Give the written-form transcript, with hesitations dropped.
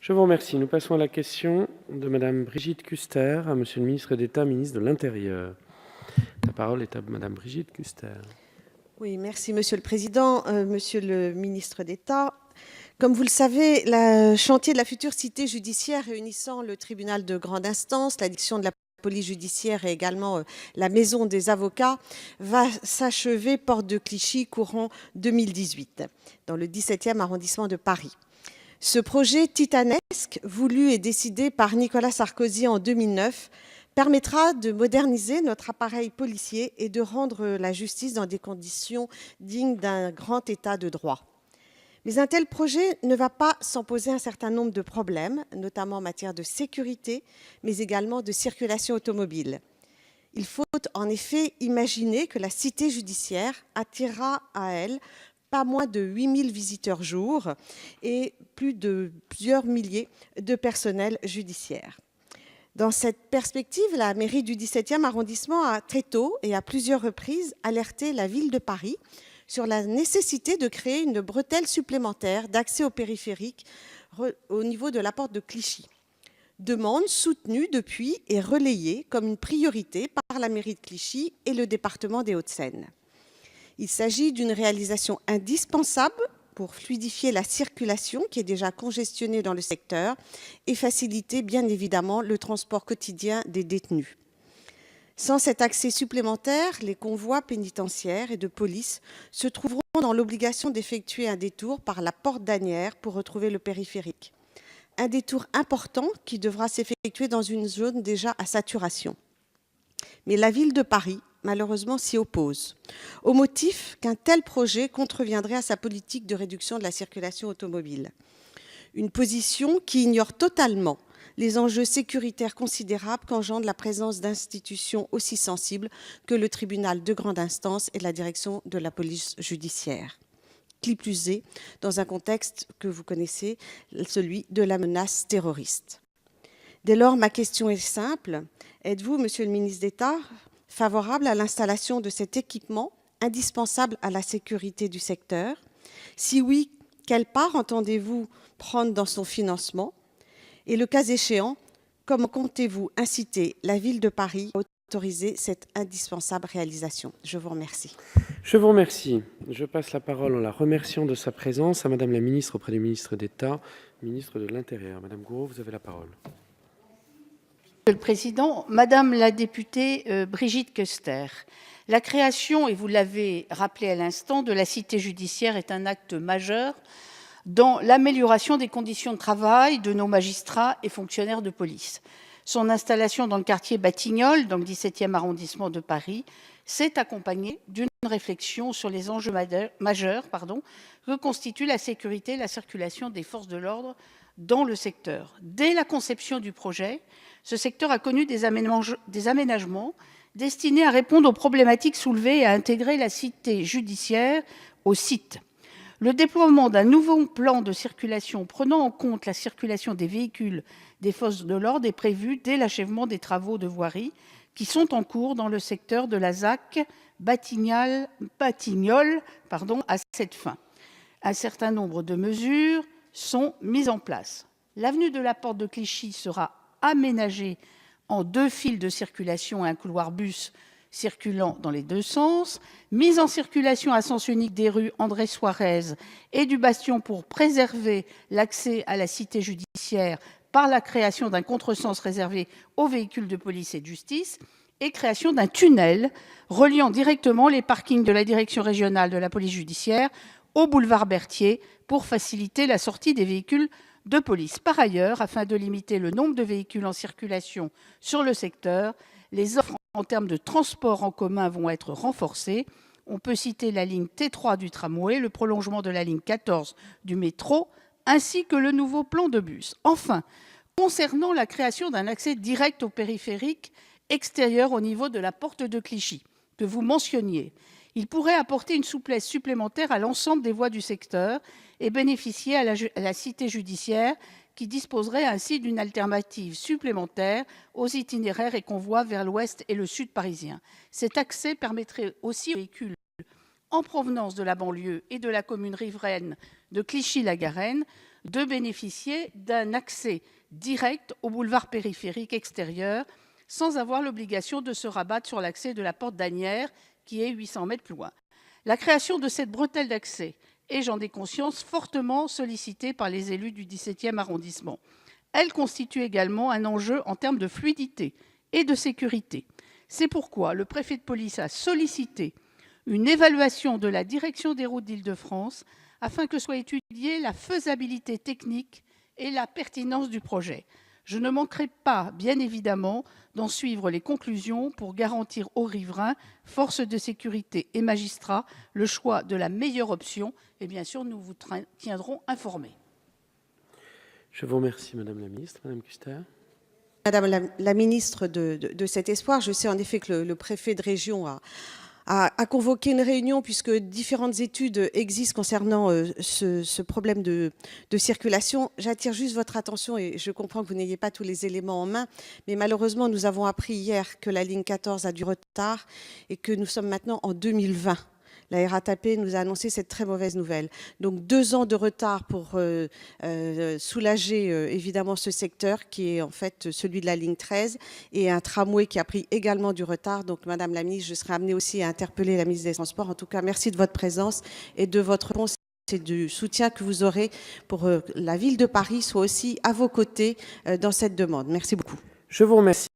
Je vous remercie. Nous passons à la question de Madame Brigitte Kuster à Monsieur le ministre d'État, ministre de l'Intérieur. La parole est à Madame Brigitte Kuster. Oui, merci Monsieur le Président, Monsieur le ministre d'État. Comme vous le savez, le chantier de la future cité judiciaire réunissant le tribunal de grande instance, l'addiction de la police judiciaire et également la maison des avocats va s'achever porte de Clichy courant 2018 dans le 17e arrondissement de Paris. Ce projet titanesque, voulu et décidé par Nicolas Sarkozy en 2009, permettra de moderniser notre appareil policier et de rendre la justice dans des conditions dignes d'un grand état de droit. Mais un tel projet ne va pas sans poser un certain nombre de problèmes, notamment en matière de sécurité, mais également de circulation automobile. Il faut en effet imaginer que la cité judiciaire attirera à elle pas moins de 8000 visiteurs jour et plus de plusieurs milliers de personnels judiciaires. Dans cette perspective, la mairie du 17e arrondissement a très tôt et à plusieurs reprises alerté la ville de Paris sur la nécessité de créer une bretelle supplémentaire d'accès au périphérique au niveau de la porte de Clichy. Demande soutenue depuis et relayée comme une priorité par la mairie de Clichy et le département des Hauts-de-Seine. Il s'agit d'une réalisation indispensable pour fluidifier la circulation qui est déjà congestionnée dans le secteur et faciliter bien évidemment le transport quotidien des détenus. Sans cet accès supplémentaire, les convois pénitentiaires et de police se trouveront dans l'obligation d'effectuer un détour par la porte d'Asnières pour retrouver le périphérique. Un détour important qui devra s'effectuer dans une zone déjà à saturation. Mais la ville de Paris, malheureusement, s'y oppose, au motif qu'un tel projet contreviendrait à sa politique de réduction de la circulation automobile. Une position qui ignore totalement les enjeux sécuritaires considérables qu'engendre la présence d'institutions aussi sensibles que le tribunal de grande instance et la direction de la police judiciaire. Qui plus est, dans un contexte que vous connaissez, celui de la menace terroriste. Dès lors, ma question est simple. Êtes-vous, Monsieur le ministre d'État, favorable à l'installation de cet équipement indispensable à la sécurité du secteur? Si oui, quelle part entendez-vous prendre dans son financement? Et le cas échéant, comment comptez-vous inciter la ville de Paris à autoriser cette indispensable réalisation? Je vous remercie. Je vous remercie. Je passe la parole en la remerciant de sa présence à Madame la ministre auprès du ministre d'État, ministre de l'Intérieur. Madame Gourault, vous avez la parole. Monsieur le Président, Madame la députée Brigitte Kuster, la création, et vous l'avez rappelé à l'instant, de la cité judiciaire est un acte majeur dans l'amélioration des conditions de travail de nos magistrats et fonctionnaires de police. Son installation dans le quartier Batignolles, dans le 17e arrondissement de Paris, s'est accompagnée d'une réflexion sur les enjeux majeurs que constituent la sécurité et la circulation des forces de l'ordre dans le secteur. Dès la conception du projet, ce secteur a connu des aménagements destinés à répondre aux problématiques soulevées et à intégrer la cité judiciaire au site. Le déploiement d'un nouveau plan de circulation prenant en compte la circulation des véhicules des forces de l'ordre est prévu dès l'achèvement des travaux de voirie qui sont en cours dans le secteur de la ZAC Batignolles à cette fin. Un certain nombre de mesures sont mises en place. L'avenue de la Porte de Clichy sera aménagée en 2 files de circulation et un couloir bus circulant dans les 2 sens, mise en circulation à sens unique des rues André Suarez et du Bastion pour préserver l'accès à la cité judiciaire par la création d'un contresens réservé aux véhicules de police et de justice et création d'un tunnel reliant directement les parkings de la direction régionale de la police judiciaire au boulevard Berthier pour faciliter la sortie des véhicules de police. Par ailleurs, afin de limiter le nombre de véhicules en circulation sur le secteur, les offres en termes de transport en commun vont être renforcées. On peut citer la ligne T3 du tramway, le prolongement de la ligne 14 du métro, ainsi que le nouveau plan de bus. Enfin, concernant la création d'un accès direct au périphérique extérieur au niveau de la porte de Clichy, que vous mentionniez, il pourrait apporter une souplesse supplémentaire à l'ensemble des voies du secteur et bénéficier à la cité judiciaire qui disposerait ainsi d'une alternative supplémentaire aux itinéraires et convois vers l'ouest et le sud parisien. Cet accès permettrait aussi aux véhicules en provenance de la banlieue et de la commune riveraine de Clichy-la-Garenne de bénéficier d'un accès direct au boulevard périphérique extérieur sans avoir l'obligation de se rabattre sur l'accès de la porte d'Asnières, qui est 800 mètres plus loin. La création de cette bretelle d'accès est, j'en ai conscience, fortement sollicitée par les élus du 17e arrondissement. Elle constitue également un enjeu en termes de fluidité et de sécurité. C'est pourquoi le préfet de police a sollicité une évaluation de la direction des routes d'Île-de-France afin que soit étudiée la faisabilité technique et la pertinence du projet. Je ne manquerai pas, bien évidemment, d'en suivre les conclusions pour garantir aux riverains, forces de sécurité et magistrats le choix de la meilleure option. Et bien sûr, nous vous tiendrons informés. Je vous remercie, Madame la Ministre. Madame Kuster. Madame la ministre de cet espoir, je sais en effet que le préfet de région a convoqué une réunion puisque différentes études existent concernant ce problème de circulation. J'attire juste votre attention et je comprends que vous n'ayez pas tous les éléments en main, mais malheureusement, nous avons appris hier que la ligne 14 a du retard et que nous sommes maintenant en 2020. La RATP nous a annoncé cette très mauvaise nouvelle. Donc 2 ans de retard pour soulager évidemment ce secteur qui est en fait celui de la ligne 13 et un tramway qui a pris également du retard. Donc Madame la Ministre, je serai amenée aussi à interpeller la ministre des Transports. En tout cas, merci de votre présence et de votre réponse et du soutien que vous aurez pour que la ville de Paris soit aussi à vos côtés dans cette demande. Merci beaucoup. Je vous remercie.